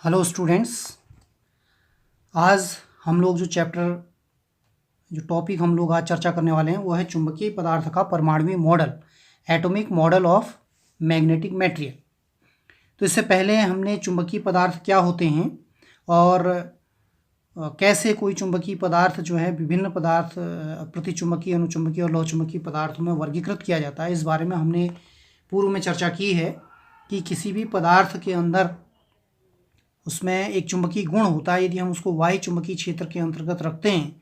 Hello students. आज हम लोग जो टॉपिक हम लोग आज चर्चा करने वाले हैं वो है चुंबकीय पदार्थ का परमाणुवीय model, atomic model of magnetic material. तो इससे पहले हमने चुंबकीय पदार्थ क्या होते हैं और कैसे कोई चुंबकीय पदार्थ जो है विभिन्न पदार्थ प्रतिचुंबकीय, अनुचुंबकीय और लौहचुंबकीय पदार्थों में वर्गीकृत किया जाता है, इस बारे में हमने पूर्व में चर्चा की है कि किसी भी पदार्थ के अंदर उसमें एक चुंबकीय गुण होता है। यदि हम उसको वाह्य चुंबकीय क्षेत्र के अंतर्गत रखते हैं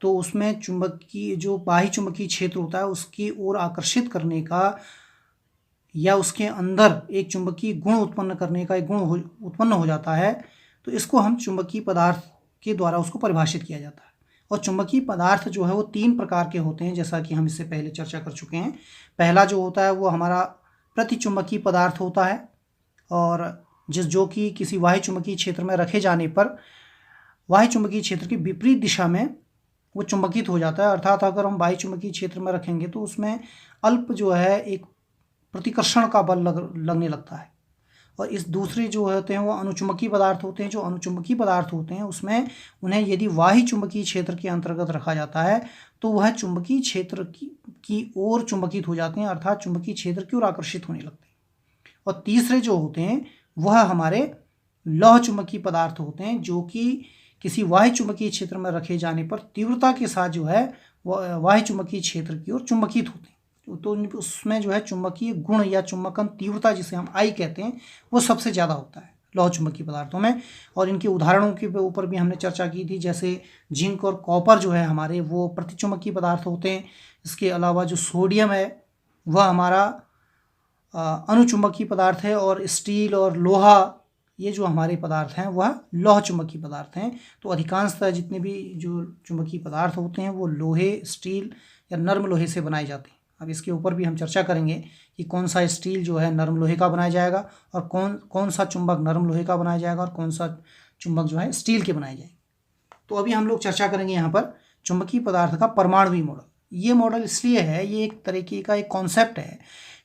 तो उसमें चुंबकीय जो बाह्य चुंबकीय क्षेत्र होता है उसकी ओर आकर्षित करने का या उसके अंदर एक चुंबकीय गुण उत्पन्न करने का एक गुण उत्पन्न हो जाता है। तो इसको हम चुंबकीय पदार्थ के द्वारा उसको परिभाषित किया जाता है। और चुंबकीय पदार्थ जो है वो 3 प्रकार के होते हैं, जैसा कि हम इससे पहले चर्चा कर चुके हैं। पहला जो होता है वो हमारा प्रतिचुंबकीय पदार्थ होता है, और जो कि किसी वाह्य चुंबकीय क्षेत्र में रखे जाने पर वाह्य चुंबकीय क्षेत्र की विपरीत दिशा में वो चुंबकित हो जाता है। अर्थात अगर हम बाह्य चुंबकीय क्षेत्र में रखेंगे तो उसमें अल्प जो है एक प्रतिकर्षण का बल लगने लगता है। और इस दूसरे जो होते हैं वो अनुचुंबकीय पदार्थ होते हैं। जो अनुचुंबकीय पदार्थ होते हैं उसमें उन्हें यदि वाह्य चुंबकीय क्षेत्र के अंतर्गत रखा जाता है तो वह चुंबकीय क्षेत्र की ओर चुंबकित हो जाते हैं, अर्थात चुंबकीय क्षेत्र की ओर आकर्षित होने लगते हैं। और तीसरे जो होते हैं वह हमारे लौह चुंबकीय पदार्थ होते हैं, जो कि किसी वाह्य चुंबकीय क्षेत्र में रखे जाने पर तीव्रता के साथ जो है वह वाह्य चुंबकीय क्षेत्र की ओर चुंबकित होते हैं। तो उसमें जो है चुंबकीय गुण या चुंबकन तीव्रता, जिसे हम आई कहते हैं, वो सबसे ज़्यादा होता है लौह चुंबकीय पदार्थों में। और इनके उदाहरणों के ऊपर भी हमने चर्चा की थी, जैसे जिंक और कॉपर जो है हमारे वो प्रतिचुंबकीय पदार्थ होते हैं। इसके अलावा जो सोडियम है वह हमारा अनुचुंबकीय पदार्थ है, और स्टील और लोहा ये जो हमारे पदार्थ हैं वह लौह चुंबकीय पदार्थ हैं। तो अधिकांशतः जितने भी जो चुंबकीय पदार्थ होते हैं वो लोहे, स्टील या नर्म लोहे से बनाए जाते हैं। अब इसके ऊपर भी हम चर्चा करेंगे कि कौन सा स्टील जो है नर्म लोहे का बनाया जाएगा और कौन सा चुंबक नर्म लोहे का बनाया जाएगा और कौन सा चुंबक जो है स्टील के बनाए जाएंगे। तो अभी हम लोग चर्चा करेंगे यहाँ पर चुंबकीय पदार्थ का परमाणुवीय मॉडल। ये मॉडल इसलिए है, ये एक तरीके का एक कॉन्सेप्ट है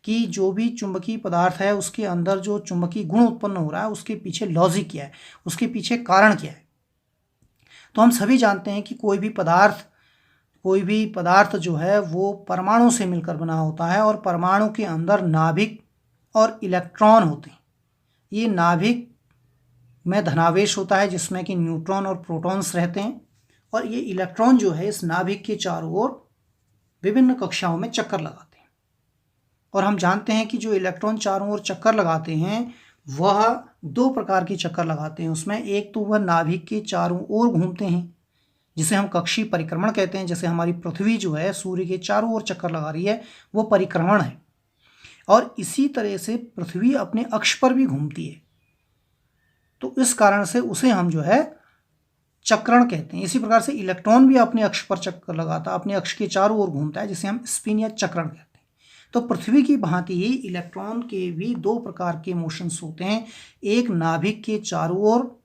कि जो भी चुंबकीय पदार्थ है उसके अंदर जो चुंबकीय गुण उत्पन्न हो रहा है उसके पीछे लॉजिक क्या है, उसके पीछे कारण क्या है। तो हम सभी जानते हैं कि कोई भी पदार्थ जो है वो परमाणु से मिलकर बना होता है, और परमाणु के अंदर नाभिक और इलेक्ट्रॉन होते हैं। ये नाभिक में धनावेश होता है जिसमें कि न्यूट्रॉन और प्रोटॉन्स रहते हैं, और ये इलेक्ट्रॉन जो है इस नाभिक के चारों ओर विभिन्न कक्षाओं में चक्कर लगाते हैं। और हम जानते हैं कि जो इलेक्ट्रॉन चारों ओर चक्कर लगाते हैं वह 2 प्रकार के चक्कर लगाते हैं। उसमें एक तो वह नाभिक के चारों ओर घूमते हैं, जिसे हम कक्षीय परिक्रमण कहते हैं। जैसे हमारी पृथ्वी जो है सूर्य के चारों ओर चक्कर लगा रही है, वो परिक्रमण है। और इसी तरह से पृथ्वी अपने अक्ष पर भी घूमती है, तो इस कारण से उसे हम जो है चक्रण कहते हैं। इसी प्रकार से इलेक्ट्रॉन भी अपने अक्ष पर चक्कर लगाता है, अपने अक्ष के चारों ओर घूमता है, जिसे हम स्पिन या चक्रण कहते हैं। तो पृथ्वी की भांति ही इलेक्ट्रॉन के भी 2 प्रकार के मोशंस होते हैं, एक नाभिक के चारों ओर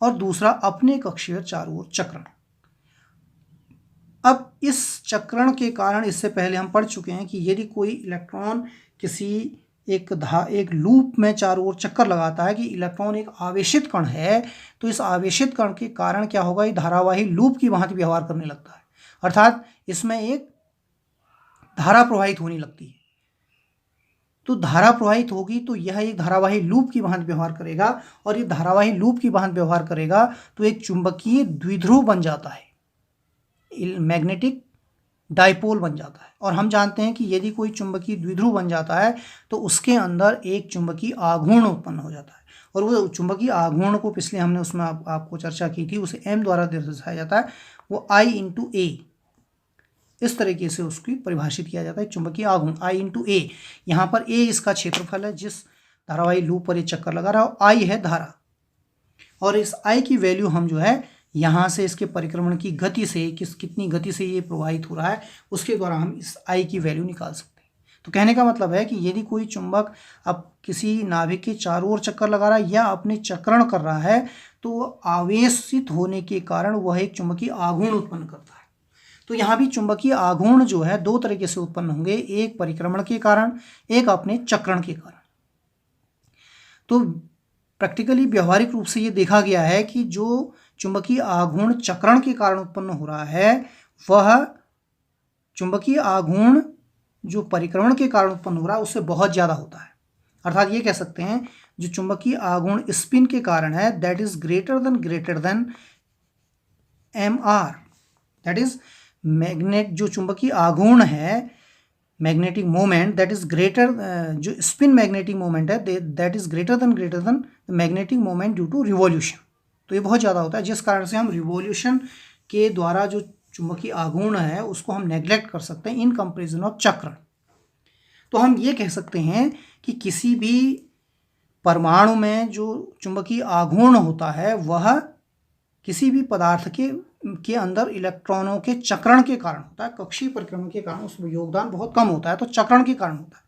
और दूसरा अपने कक्षीय चारों ओर चक्रण। अब इस चक्रण के कारण इससे पहले हम पढ़ चुके हैं कि यदि कोई इलेक्ट्रॉन किसी एक लूप में चारों ओर चक्कर लगाता है कि इलेक्ट्रॉन एक आवेशित कण है, तो इस आवेशित कण के कारण क्या होगा, ये धारावाही लूप की भांति व्यवहार करने लगता है, अर्थात इसमें एक धारा प्रवाहित होने लगती है। तो धारा प्रवाहित होगी तो यह एक धारावाही लूप की भांति व्यवहार करेगा, और ये धारावाही लूप की भांति व्यवहार करेगा तो एक चुंबकीय द्विध्रुव बन जाता है, मैग्नेटिक डाइपोल बन जाता है। और हम जानते हैं कि यदि कोई चुंबकीय द्विध्रुव बन जाता है तो उसके अंदर एक चुंबकीय आघूर्ण उत्पन्न हो जाता है, और वो चुंबकीय आघूर्ण को पिछले हमने उसमें आपको चर्चा की थी, उसे m द्वारा दर्शाया जाता है, वो I/A, इस तरीके से उसकी परिभाषित किया जाता है चुंबकीय आघूर्ण I/A। यहाँ पर A इसका क्षेत्रफल है जिस धारावाही लूप पर ये चक्कर लगा रहा है, I है धारा, और इस I की वैल्यू हम जो है यहाँ से इसके परिक्रमण की गति से कितनी गति से ये प्रवाहित हो रहा है उसके द्वारा हम इस I की वैल्यू निकाल सकते हैं। तो कहने का मतलब है कि यदि कोई चुंबक अब किसी नाभिक के चारों ओर चक्कर लगा रहा है या अपने चक्रण कर रहा है तो आवेशित होने के कारण वह एक चुंबकीय आघूर्ण उत्पन्न करता है। तो यहाँ भी चुंबकीय आघूर्ण जो है 2 तरीके से उत्पन्न होंगे, एक परिक्रमण के कारण, एक अपने चक्रण के कारण। तो प्रैक्टिकली व्यवहारिक रूप से ये देखा गया है कि जो चुंबकीय आघूर्ण चक्रण के कारण उत्पन्न हो रहा है वह चुंबकीय आघूर्ण जो परिक्रमण के कारण उत्पन्न हो रहा है उससे बहुत ज़्यादा होता है। अर्थात ये कह सकते हैं जो चुंबकीय आघूर्ण स्पिन के कारण है that is greater than mr, that is magnet जो चुंबकीय आघूर्ण है magnetic moment that is greater, जो स्पिन मैग्नेटिक मोमेंट है that is greater than magnetic moment due to revolution. तो ये बहुत ज़्यादा होता है जिस कारण से हम रिवॉल्यूशन के द्वारा जो चुंबकीय आघूर्ण है उसको हम नेग्लेक्ट कर सकते हैं इन कंपेरिजन ऑफ चक्रण। तो हम ये कह सकते हैं कि किसी भी परमाणु में जो चुंबकीय आघूर्ण होता है वह किसी भी पदार्थ के अंदर इलेक्ट्रॉनों के चक्रण के कारण होता है। कक्षीय परिक्रमण के कारण उसमें योगदान बहुत कम होता है, तो चक्रण के कारण होता है।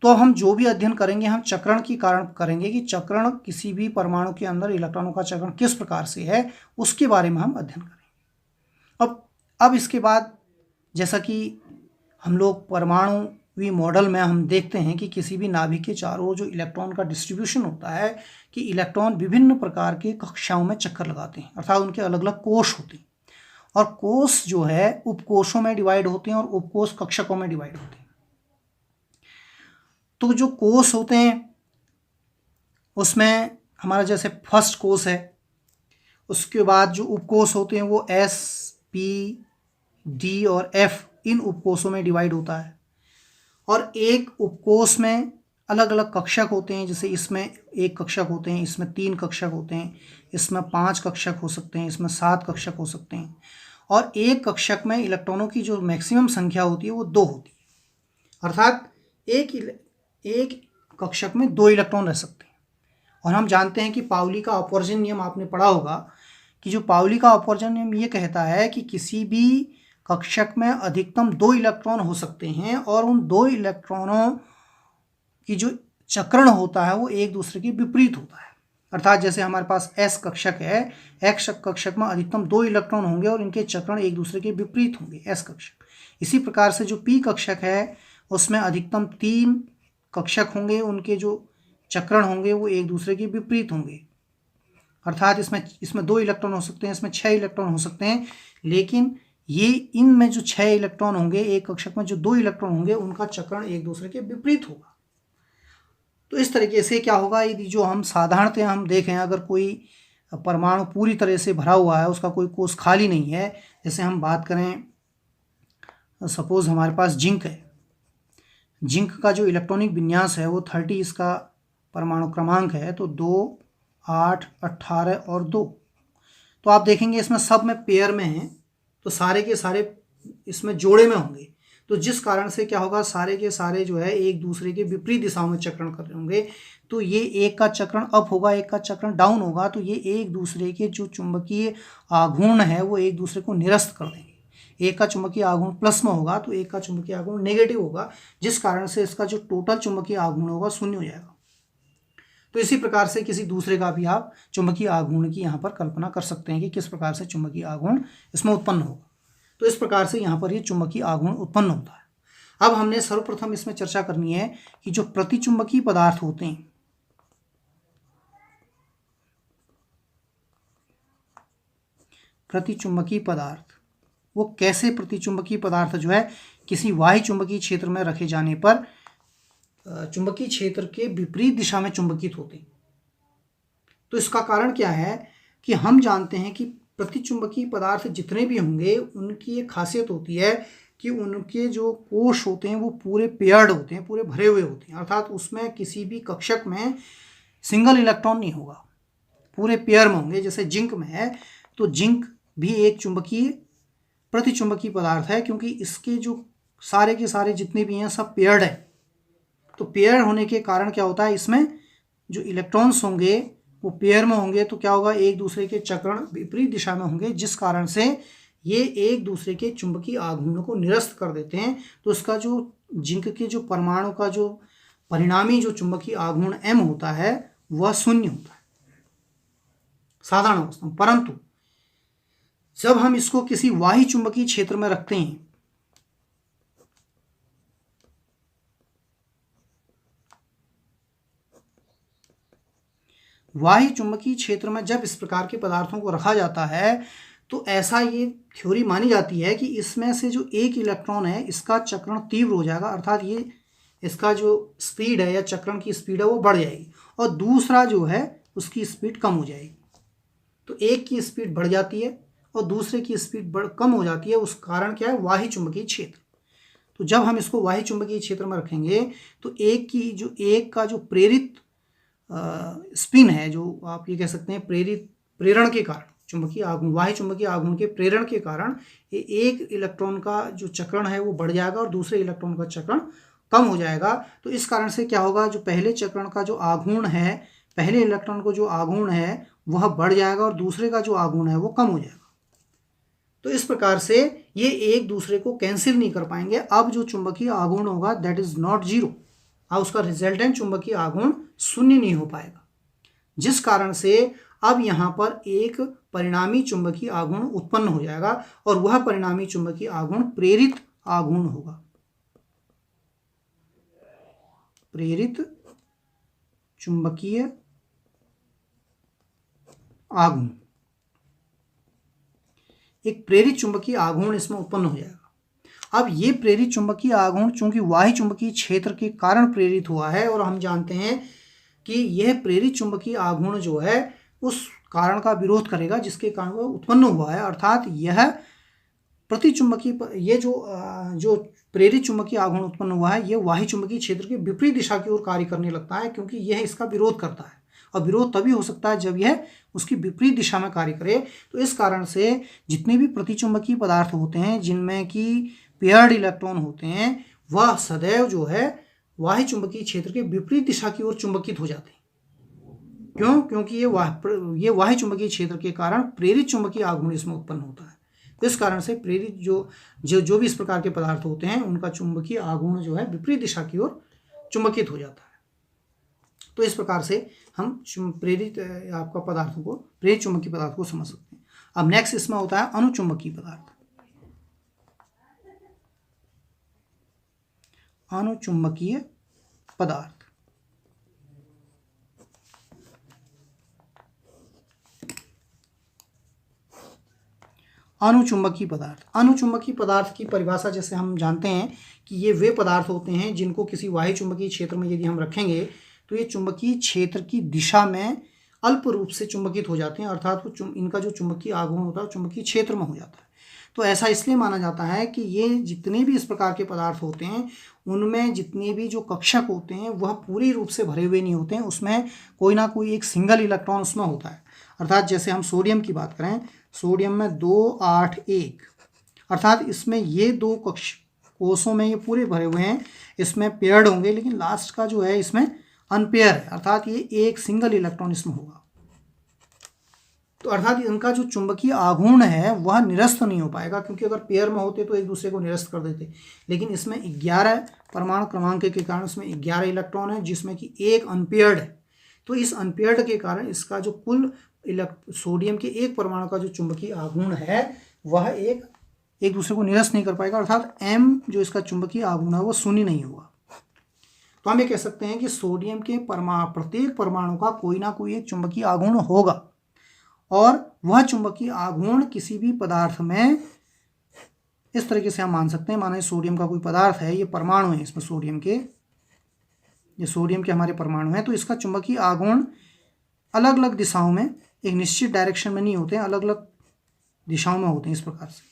तो अब हम जो भी अध्ययन करेंगे हम चक्रण के कारण करेंगे कि चक्रण किसी भी परमाणु के अंदर इलेक्ट्रॉनों का चक्रण किस प्रकार से है उसके बारे में हम अध्ययन करेंगे। अब इसके बाद जैसा कि हम लोग परमाणु मॉडल में हम देखते हैं कि किसी भी नाभिक के चारों ओर जो इलेक्ट्रॉन का डिस्ट्रीब्यूशन होता है कि इलेक्ट्रॉन विभिन्न प्रकार के कक्षाओं में चक्कर लगाते हैं, अर्थात उनके अलग अलग कोष होते हैं और कोष जो है उपकोषों में डिवाइड होते हैं और उपकोष कक्षकों में डिवाइड होते हैं। तो जो कोष होते हैं उसमें हमारा जैसे फर्स्ट कोष है, उसके बाद जो उपकोष होते हैं वो S, P, D और F इन उपकोषों में डिवाइड होता है और एक उपकोष में अलग अलग कक्षक होते हैं। जैसे इसमें एक कक्षक होते हैं, इसमें 3 कक्षक होते हैं, इसमें 5 कक्षक हो सकते हैं, इसमें 7 कक्षक हो सकते हैं और एक कक्षक में इलेक्ट्रॉनों की जो मैक्सिमम संख्या होती है वो 2 होती है, अर्थात एक कक्षक में 2 इलेक्ट्रॉन रह सकते हैं। और हम जानते हैं कि पाउली का अपवर्जन नियम आपने पढ़ा होगा कि जो पाउली का अपवर्जन नियम ये कहता है कि किसी भी कक्षक में अधिकतम 2 इलेक्ट्रॉन हो सकते हैं और उन 2 इलेक्ट्रॉनों की जो चक्रण होता है वो एक दूसरे के विपरीत होता है। अर्थात जैसे हमारे पास S कक्षक है, X कक्षक में अधिकतम 2 इलेक्ट्रॉन होंगे और इनके चक्रण एक दूसरे के विपरीत होंगे, S कक्षक। इसी प्रकार से जो P कक्षक है उसमें अधिकतम 3 कक्षक होंगे, उनके जो चक्रण होंगे वो एक दूसरे के विपरीत होंगे, अर्थात इसमें 2 इलेक्ट्रॉन हो सकते हैं, इसमें 6 इलेक्ट्रॉन हो सकते हैं, लेकिन ये इनमें जो 6 इलेक्ट्रॉन होंगे एक कक्षक में जो 2 इलेक्ट्रॉन होंगे उनका चक्रण एक दूसरे के विपरीत होगा। तो इस तरीके से क्या होगा, यदि जो हम साधारणतः हम देखें अगर कोई परमाणु पूरी तरह से भरा हुआ है, उसका कोई कोष खाली नहीं है, जैसे हम बात करें सपोज हमारे पास जिंक है, जिंक का जो इलेक्ट्रॉनिक विन्यास है वो 30 इसका परमाणु क्रमांक है, तो 2, 8, 18 और 2। तो आप देखेंगे इसमें सब में पेयर में हैं, तो सारे के सारे इसमें जोड़े में होंगे, तो जिस कारण से क्या होगा सारे के सारे जो है एक दूसरे के विपरीत दिशाओं में चक्रण कर रहे होंगे। तो ये एक का चक्रण अप होगा, एक का चक्रण डाउन होगा, तो ये एक दूसरे के जो चुंबकीय आघूर्ण है वो एक दूसरे को निरस्त कर देंगे। एक का चुंबकीय आघूर्ण प्लस में होगा तो एक का चुंबकीय आघूर्ण नेगेटिव होगा, जिस कारण से इसका जो टोटल चुंबकीय आघूर्ण होगा 0 हो जाएगा। तो इसी प्रकार से किसी दूसरे का भी आप चुंबकीय आघूर्ण की यहाँ पर कल्पना कर सकते हैं कि किस प्रकार से चुंबकीय आघूर्ण इसमें उत्पन्न होगा। तो इस प्रकार से यहाँ पर ये चुंबकीय आघूर्ण उत्पन्न होता है। अब हमने सर्वप्रथम इसमें चर्चा करनी है कि जो प्रतिचुंबकीय पदार्थ होते हैं, प्रतिचुंबकीय पदार्थ वो कैसे प्रतिचुंबकीय पदार्थ जो है किसी बाह्य चुंबकीय क्षेत्र में रखे जाने पर चुंबकीय क्षेत्र के विपरीत दिशा में चुंबकित होते हैं। तो इसका कारण क्या है कि हम जानते हैं कि प्रतिचुंबकीय पदार्थ जितने भी होंगे उनकी एक खासियत होती है कि उनके जो कोष होते हैं वो पूरे पेयर्ड होते हैं, पूरे भरे हुए होते हैं, अर्थात उसमें किसी भी कक्षक में सिंगल इलेक्ट्रॉन नहीं होगा, पूरे पेयर में होंगे। जैसे जिंक में है तो जिंक भी एक चुंबकीय प्रतिचुंबकीय पदार्थ है क्योंकि इसके जो सारे के सारे जितने भी हैं सब पेयर्ड है। तो पेयर होने के कारण क्या होता है, इसमें जो इलेक्ट्रॉन्स होंगे वो पेयर में होंगे, तो क्या होगा एक दूसरे के चक्रण विपरीत दिशा में होंगे, जिस कारण से ये एक दूसरे के चुंबकीय आघूर्ण को निरस्त कर देते हैं। तो इसका जो जिंक के जो परमाणु का जो परिणामी जो चुंबकीय आघूर्ण m होता है वह 0 होता है साधारण अवस्था में। परंतु जब हम इसको किसी बाह्य चुंबकीय क्षेत्र में रखते हैं वाह्य चुंबकीय क्षेत्र में जब इस प्रकार के पदार्थों को रखा जाता है तो ऐसा ये थ्योरी मानी जाती है कि इसमें से जो एक इलेक्ट्रॉन है इसका चक्रण तीव्र हो जाएगा, अर्थात ये इसका जो स्पीड है या चक्रण की स्पीड है वो बढ़ जाएगी और दूसरा जो है उसकी स्पीड कम हो जाएगी। तो एक की स्पीड बढ़ जाती है और दूसरे की स्पीड कम हो जाती है। उस कारण क्या है? वाह्य चुंबकीय क्षेत्र। तो जब हम इसको वाह्य चुंबकीय क्षेत्र में रखेंगे तो एक का जो प्रेरित स्पिन है, जो आप ये कह सकते हैं प्रेरण के कारण, चुंबकीय आघूर्ण, वाह्य चुंबकीय आघूर्ण के प्रेरण के कारण एक इलेक्ट्रॉन का जो चक्रण है वो बढ़ जाएगा और दूसरे इलेक्ट्रॉन का चक्रण कम हो जाएगा। तो इस कारण से क्या होगा? जो पहले चक्रण का जो आघूर्ण है, पहले इलेक्ट्रॉन को जो आघूर्ण है वह बढ़ जाएगा और दूसरे का जो आघूर्ण है वो कम हो जाएगा। तो इस प्रकार से ये एक दूसरे को कैंसिल नहीं कर पाएंगे। अब जो चुंबकीय आघूर्ण होगा दैट इज नॉट जीरो, अब उसका रिजल्टेंट चुंबकीय आघूर्ण शून्य नहीं हो पाएगा, जिस कारण से अब यहाँ पर एक परिणामी चुंबकीय आघूर्ण उत्पन्न हो जाएगा और वह परिणामी चुंबकीय आघूर्ण प्रेरित आघूर्ण होगा। प्रेरित चुंबकीय आघूर्ण, एक प्रेरित चुंबकीय आघूर्ण इसमें उत्पन्न हो जाएगा। अब ये प्रेरित चुंबकीय आघूर्ण चूंकि वाह्य चुंबकीय क्षेत्र के कारण प्रेरित हुआ है और हम जानते हैं कि यह प्रेरित चुंबकीय आघूर्ण जो है उस कारण का विरोध करेगा जिसके कारण वह उत्पन्न हुआ है, अर्थात यह प्रतिचुंबकीय, ये जो प्रेरित चुंबकीय आघूर्ण उत्पन्न हुआ है यह वाह्य चुंबकीय क्षेत्र के विपरीत दिशा की ओर कार्य करने लगता है, क्योंकि यह इसका विरोध करता है और विरोध तभी हो सकता है जब यह उसकी विपरीत दिशा में कार्य करे। तो इस कारण से जितने भी प्रतिचुंबकीय पदार्थ होते हैं जिनमें कि पेयर्ड इलेक्ट्रॉन होते हैं वह सदैव जो है वाह्य चुंबकीय क्षेत्र के विपरीत दिशा की ओर चुंबकित हो जाते हैं। क्यों? क्योंकि ये वाह्य चुंबकीय क्षेत्र के कारण प्रेरित चुंबकीय आघूर्ण इसमें उत्पन्न होता है। तो इस कारण से प्रेरित जो भी इस प्रकार के पदार्थ होते हैं उनका चुंबकीय आघूर्ण जो है विपरीत दिशा की ओर चुंबकित हो जाता है। तो इस प्रकार से हम प्रेरित आपका पदार्थों को, प्रेरित चुंबकीय पदार्थ को समझ सकते हैं। अब नेक्स्ट इसमें होता है अनुचुंबकीय पदार्थ। अनुचुंबकीय पदार्थ, अनुचुंबकीय पदार्थ, अनुचुंबकीय पदार्थ की परिभाषा जैसे हम जानते हैं कि ये वे पदार्थ होते हैं जिनको किसी वाह्य चुंबकीय क्षेत्र में यदि हम रखेंगे तो ये चुंबकीय क्षेत्र की दिशा में अल्प रूप से चुंबकित हो जाते हैं, अर्थात वो इनका जो चुंबकीय आघूर्ण होता है चुंबकीय क्षेत्र में हो जाता है। तो ऐसा इसलिए माना जाता है कि ये जितने भी इस प्रकार के पदार्थ होते हैं उनमें जितने भी जो कक्षक होते हैं वह पूरी रूप से भरे हुए नहीं होते हैं, उसमें कोई ना कोई एक सिंगल इलेक्ट्रॉन उसमें होता है। अर्थात जैसे हम सोडियम की बात करें, सोडियम में 2, 8, 1, अर्थात इसमें ये दो कोषों में ये पूरे भरे हुए हैं, इसमें पेयर्ड होंगे, लेकिन लास्ट का जो है इसमें अनपेयर है, अर्थात ये एक सिंगल इलेक्ट्रॉन इसमें होगा। तो अर्थात इनका जो चुंबकीय आघूर्ण है वह निरस्त नहीं हो पाएगा, क्योंकि अगर पेयर में होते तो एक दूसरे को निरस्त कर देते, लेकिन इसमें 11 परमाणु क्रमांक के कारण इसमें 11 इलेक्ट्रॉन है जिसमें कि एक अनपेयर्ड है। तो इस अनपेयर्ड के कारण इसका जो कुल सोडियम के एक परमाणु का जो चुंबकीय आघूर्ण है वह एक दूसरे को निरस्त नहीं कर पाएगा, अर्थात m जो इसका चुंबकीय आघूर्ण है वो शून्य नहीं होगा। तो हम ये कह सकते हैं कि सोडियम के प्रत्येक परमाणु का कोई ना कोई एक चुंबकीय आघूर्ण होगा और वह चुंबकीय आघूर्ण किसी भी पदार्थ में इस तरीके से हम मान सकते हैं, माना सोडियम का कोई पदार्थ है, ये परमाणु है, इसमें सोडियम के हमारे परमाणु हैं, तो इसका चुंबकीय आघूर्ण अलग अलग दिशाओं में, एक निश्चित डायरेक्शन में नहीं होते हैं, अलग अलग दिशाओं में होते हैं इस प्रकार से।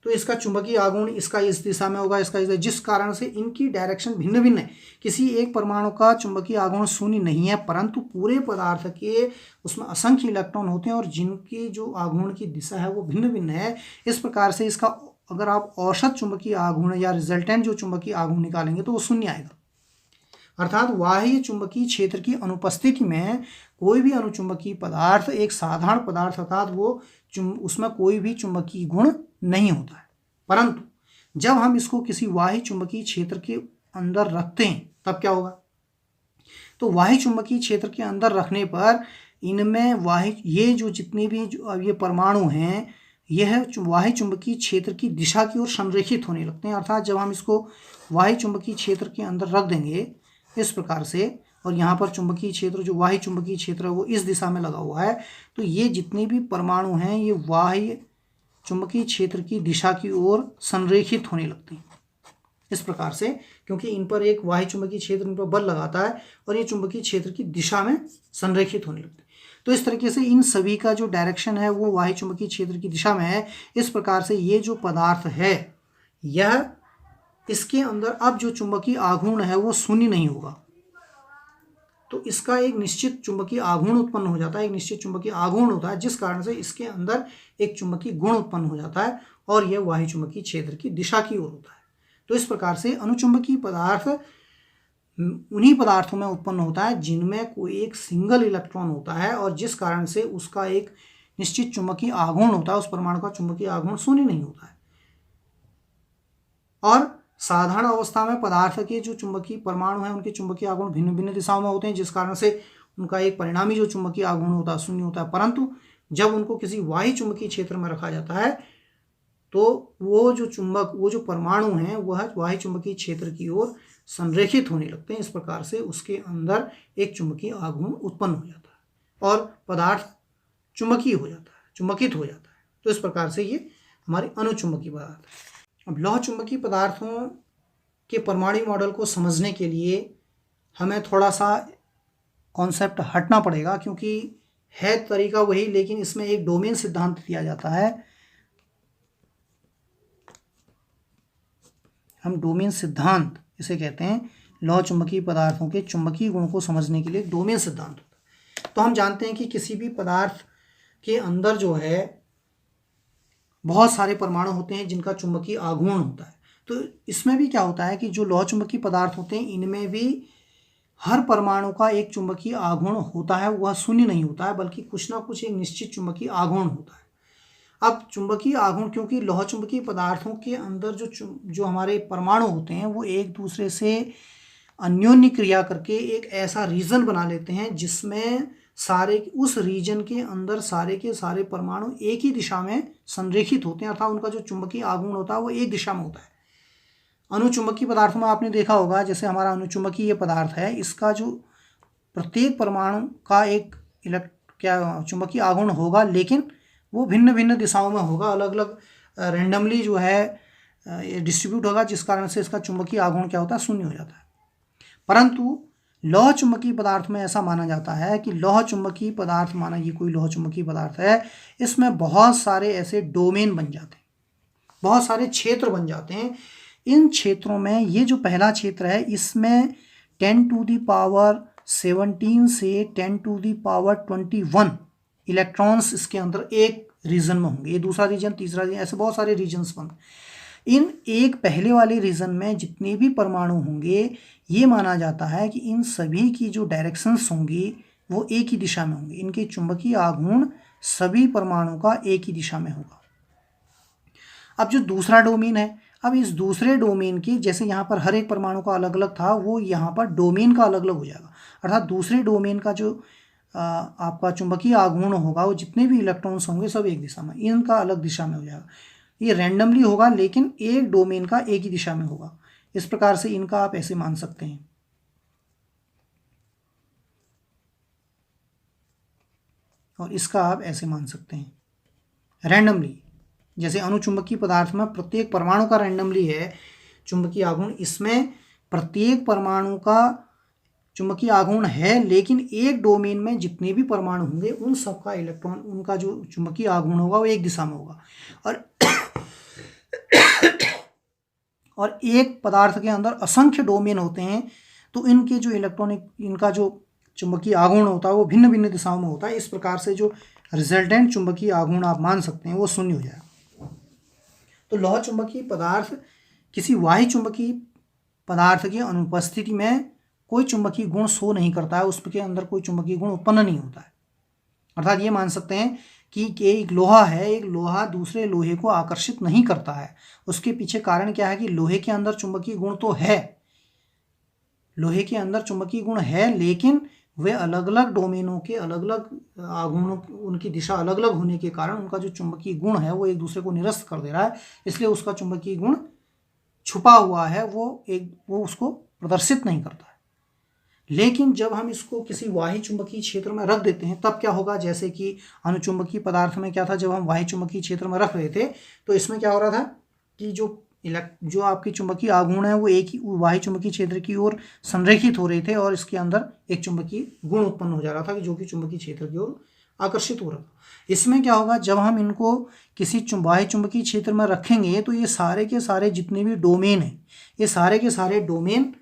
तो इसका चुंबकीय आघूर्ण इसका इस दिशा में होगा, इसका इस, जिस कारण से इनकी डायरेक्शन भिन्न भिन्न है। किसी एक परमाणु का चुंबकीय आघूर्ण शून्य नहीं है, परंतु पूरे पदार्थ के उसमें असंख्य इलेक्ट्रॉन होते हैं और जिनकी जो आघूर्ण की दिशा है वो भिन्न भिन्न है। इस प्रकार से इसका अगर आप औसत चुंबकीय आघूर्ण या रिजल्टेंट जो चुंबकीय आघूर्ण निकालेंगे तो वो शून्य आएगा। अर्थात बाह्य चुंबकीय क्षेत्र की अनुपस्थिति में कोई भी अनुचुंबकीय पदार्थ एक साधारण पदार्थ, अर्थात वो उसमें कोई भी चुंबकीय गुण नहीं होता है। परंतु जब हम इसको किसी वाह्य चुंबकीय क्षेत्र के अंदर रखते हैं तब क्या होगा? तो वाह्य चुंबकीय क्षेत्र के अंदर रखने पर इनमें ये जो जितने भी ये परमाणु हैं यह वाह्य चुंबकीय क्षेत्र की दिशा की ओर संरेखित होने लगते हैं। अर्थात जब हम इसको वाह्य चुंबकीय क्षेत्र के अंदर रख देंगे इस प्रकार से, और यहाँ पर चुंबकीय क्षेत्र जो बाह्य चुंबकीय क्षेत्र है वो इस दिशा में लगा हुआ है, तो ये जितने भी परमाणु हैं ये बाह्य चुंबकीय क्षेत्र की दिशा की ओर संरेखित होने लगते हैं इस प्रकार से, क्योंकि इन पर एक बाह्य चुंबकीय क्षेत्र इन पर बल लगाता है और ये चुंबकीय क्षेत्र की दिशा में संरेखित होने लगते हैं। तो इस तरीके से इन सभी का जो डायरेक्शन है वो बाह्य चुंबकीय क्षेत्र की दिशा में है। इस प्रकार से ये जो पदार्थ है यह इसके अंदर अब जो चुंबकीय आघूर्ण है वो शून्य नहीं होगा, तो इसका एक निश्चित चुंबकीय आघूर्ण उत्पन्न हो जाता है, एक निश्चित चुंबकीय आघूर्ण होता है, जिस कारण से इसके अंदर एक चुंबकीय गुण उत्पन्न हो जाता है और यह बाह्य चुंबकीय क्षेत्र की दिशा की ओर होता है। तो इस प्रकार से अनुचुंबकीय पदार्थ उन्हीं पदार्थों में उत्पन्न होता है जिनमें कोई एक सिंगल इलेक्ट्रॉन होता है और जिस कारण से उसका एक निश्चित चुंबकीय आघूर्ण होता है, उस परमाणु का चुंबकीय आघूर्ण शून्य नहीं होता है। और साधारण अवस्था में पदार्थ के जो चुंबकीय परमाणु हैं उनके चुंबकीय आघूर्ण भिन्न भिन्न दिशाओं में होते हैं, जिस कारण से उनका एक परिणामी जो चुंबकीय आघूर्ण होता है शून्य होता है। परंतु जब उनको किसी बाह्य चुंबकीय क्षेत्र में रखा जाता है तो वो जो परमाणु हैं वह बाह्य चुंबकीय क्षेत्र की ओर संरेखित होने लगते हैं। इस प्रकार से उसके अंदर एक चुंबकीय आघूर्ण उत्पन्न हो जाता है और पदार्थ चुंबकीय हो जाता है, चुंबकित हो जाता है। तो इस प्रकार से ये हमारे अनुचुंबकीय पदार्थ है। अब लौह चुंबकीय पदार्थों के परमाणु मॉडल को समझने के लिए हमें थोड़ा सा कॉन्सेप्ट हटना पड़ेगा, क्योंकि है तरीका वही लेकिन इसमें एक डोमेन सिद्धांत दिया जाता है। हम डोमेन सिद्धांत इसे कहते हैं। लौह चुंबकीय पदार्थों के चुंबकीय गुणों को समझने के लिए डोमेन सिद्धांत होता है। तो हम जानते हैं कि किसी भी पदार्थ के अंदर जो है बहुत सारे परमाणु होते हैं जिनका चुंबकीय आघूर्ण होता है। तो इसमें भी क्या होता है कि जो लौह चुंबकीय पदार्थ होते हैं इनमें भी हर परमाणु का एक चुंबकीय आघूर्ण होता है, वह शून्य नहीं होता है बल्कि कुछ ना कुछ एक निश्चित चुंबकीय आघूर्ण होता है। अब चुंबकीय आघूर्ण, क्योंकि लौह चुंबकीय पदार्थों के अंदर जो हमारे परमाणु होते हैं वो एक दूसरे से अन्योन्य क्रिया करके एक ऐसा रीजन बना लेते हैं जिसमें उस रीजन के अंदर सारे के सारे परमाणु एक ही दिशा में संरेखित होते हैं, अर्थात उनका जो चुंबकीय आघूर्ण होता है वो एक दिशा में होता है। अनुचुंबकीय पदार्थों में आपने देखा होगा, जैसे हमारा अनुचुंबकीय पदार्थ है, इसका जो प्रत्येक परमाणु का एक चुंबकीय आघूर्ण होगा, लेकिन वो भिन्न भिन्न दिशाओं में होगा, अलग अलग रैंडमली जो है डिस्ट्रीब्यूट होगा, जिस कारण से इसका चुंबकीय आघूर्ण क्या होता है, शून्य हो जाता है। परंतु लौह चुंबकीय पदार्थ में ऐसा माना जाता है कि लौह चुंबकीय पदार्थ, माना ये कोई लौह चुंबकीय पदार्थ है, इसमें बहुत सारे ऐसे डोमेन बन जाते हैं, बहुत सारे क्षेत्र बन जाते हैं। इन क्षेत्रों में ये जो पहला क्षेत्र है इसमें 10⁻17 से 10⁻21 इलेक्ट्रॉन्स इसके अंदर एक रीजन में होंगे। ये दूसरा रीजन, तीसरा रीजन, ऐसे बहुत सारे रीजन्स बन। इन एक पहले वाले रीजन में जितने भी परमाणु होंगे ये माना जाता है कि इन सभी की जो डायरेक्शंस होंगी वो एक ही दिशा में होंगी, इनके चुंबकीय आघूर्ण सभी परमाणु का एक ही दिशा में होगा। अब जो दूसरा डोमेन है, अब इस दूसरे डोमेन की, जैसे यहाँ पर हर एक परमाणु का अलग अलग था, वो यहाँ पर डोमेन का अलग अलग हो जाएगा, अर्थात दूसरे डोमेन का जो आपका चुंबकीय आघूर्ण होगा वो जितने भी इलेक्ट्रॉन्स होंगे सब एक दिशा में, इनका अलग दिशा में हो जाएगा। ये रैंडमली होगा लेकिन एक डोमेन का एक ही दिशा में होगा। इस प्रकार से इनका आप ऐसे मान सकते हैं। और इसका आप ऐसे मान सकते हैं रैंडमली। जैसे अनुचुंबकीय पदार्थ में प्रत्येक परमाणु का रैंडमली है चुंबकीय आघूर्ण, इसमें प्रत्येक परमाणु का चुंबकीय आघूर्ण है, लेकिन एक डोमेन में जितने भी परमाणु होंगे उन सबका इलेक्ट्रॉन, उनका जो चुंबकीय आघूर्ण होगा वो एक दिशा में होगा। और एक पदार्थ के अंदर असंख्य डोमेन होते हैं, तो इनके जो इनका जो चुंबकीय आघूर्ण होता है वो भिन्न भिन्न दिशाओं में होता है। इस प्रकार से जो रिजल्टेंट चुंबकीय आघूर्ण आप मान सकते हैं वो शून्य हो जाएगा। तो लौह चुंबकीय पदार्थ किसी बाह्य चुंबकीय पदार्थ की अनुपस्थिति में कोई चुंबकीय गुण शो नहीं करता है, उसके अंदर कोई चुंबकीय गुण उत्पन्न नहीं होता है। अर्थात ये मान सकते हैं कि एक लोहा है, एक लोहा दूसरे लोहे को आकर्षित नहीं करता है। उसके पीछे कारण क्या है कि लोहे के अंदर चुंबकीय गुण तो है, लोहे के अंदर चुंबकीय गुण है, लेकिन वे अलग अलग डोमेनों के अलग अलग आघूर्णों, उनकी दिशा अलग अलग होने के कारण उनका जो चुंबकीय गुण है वो एक दूसरे को निरस्त कर दे रहा है, इसलिए उसका चुंबकीय गुण छुपा हुआ है, वो उसको प्रदर्शित नहीं करता है। लेकिन जब हम इसको किसी वाही चुंबकीय क्षेत्र में रख देते हैं तब क्या होगा, जैसे कि अनुचुंबकीय पदार्थ में क्या था, जब हम वाही चुंबकीय क्षेत्र में रख रहे थे तो इसमें क्या हो रहा था कि जो आपकी चुंबकीय आघूर्ण है वो एक ही वाही चुंबकीय क्षेत्र की ओर संरेखित हो रहे थे और इसके अंदर एक चुंबकीय गुण उत्पन्न हो जा रहा था जो कि चुंबकीय क्षेत्र की ओर आकर्षित हो रहा था। इसमें क्या होगा, जब हम इनको किसी वाही चुंबकीय क्षेत्र में रखेंगे तो ये सारे के सारे जितने भी डोमेन हैं, ये सारे के सारे डोमेन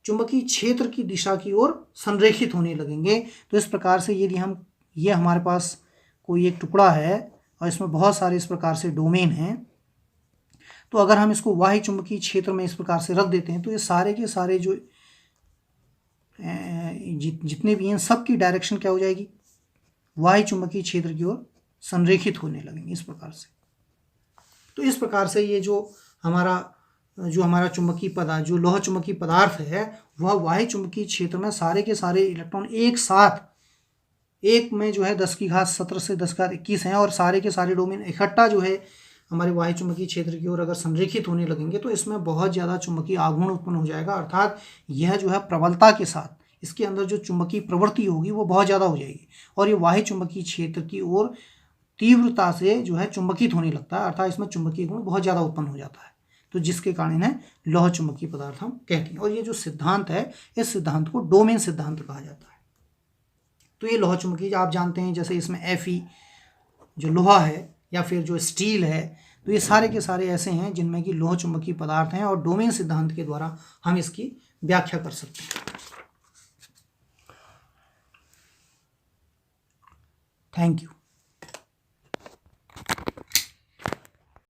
चुंबकीय क्षेत्र की दिशा की ओर संरेखित होने लगेंगे। तो इस प्रकार से यदि हम ये हमारे पास कोई एक टुकड़ा है और इसमें बहुत सारे इस प्रकार से डोमेन हैं, तो अगर हम इसको वाही चुंबकीय क्षेत्र में इस प्रकार से रख देते हैं तो ये सारे के सारे जो जितने भी हैं सबकी डायरेक्शन क्या हो जाएगी, वाही चुंबकीय क्षेत्र की ओर संरेखित होने लगेंगे इस प्रकार से। तो इस प्रकार से ये जो हमारा चुंबकीय पदार्थ, जो लोह चुंबकीय पदार्थ है, वह वाही चुंबकीय क्षेत्र में सारे के सारे इलेक्ट्रॉन एक साथ एक में जो है 10⁻17 से 10⁻21 हैं और सारे के सारे डोमेन इकट्ठा जो है हमारे वाही चुंबकीय क्षेत्र की ओर अगर संरेखित होने लगेंगे तो इसमें बहुत ज़्यादा चुंबकीय आघूर्ण उत्पन्न हो जाएगा, अर्थात यह जो है प्रबलता के साथ इसके अंदर जो चुंबकीय प्रवृत्ति होगी वो बहुत ज़्यादा हो जाएगी और ये वाही चुंबकीय क्षेत्र की ओर तीव्रता से जो है चुंबकित होने लगता है, अर्थात इसमें चुंबकीय गुण बहुत ज़्यादा उत्पन्न हो जाता है। तो जिसके कारण इन्हें लोह चुंबकीय पदार्थ हम कहते हैं। और ये जो सिद्धांत है, इस सिद्धांत को डोमेन सिद्धांत कहा जाता है। तो ये लोह चुंबकीय आप जानते हैं, जैसे इसमें Fe जो लोहा है या फिर जो स्टील है, तो ये सारे के सारे ऐसे हैं जिनमें कि लोह चुंबकीय पदार्थ हैं और डोमेन सिद्धांत के द्वारा हम इसकी व्याख्या कर सकते हैं। Thank you.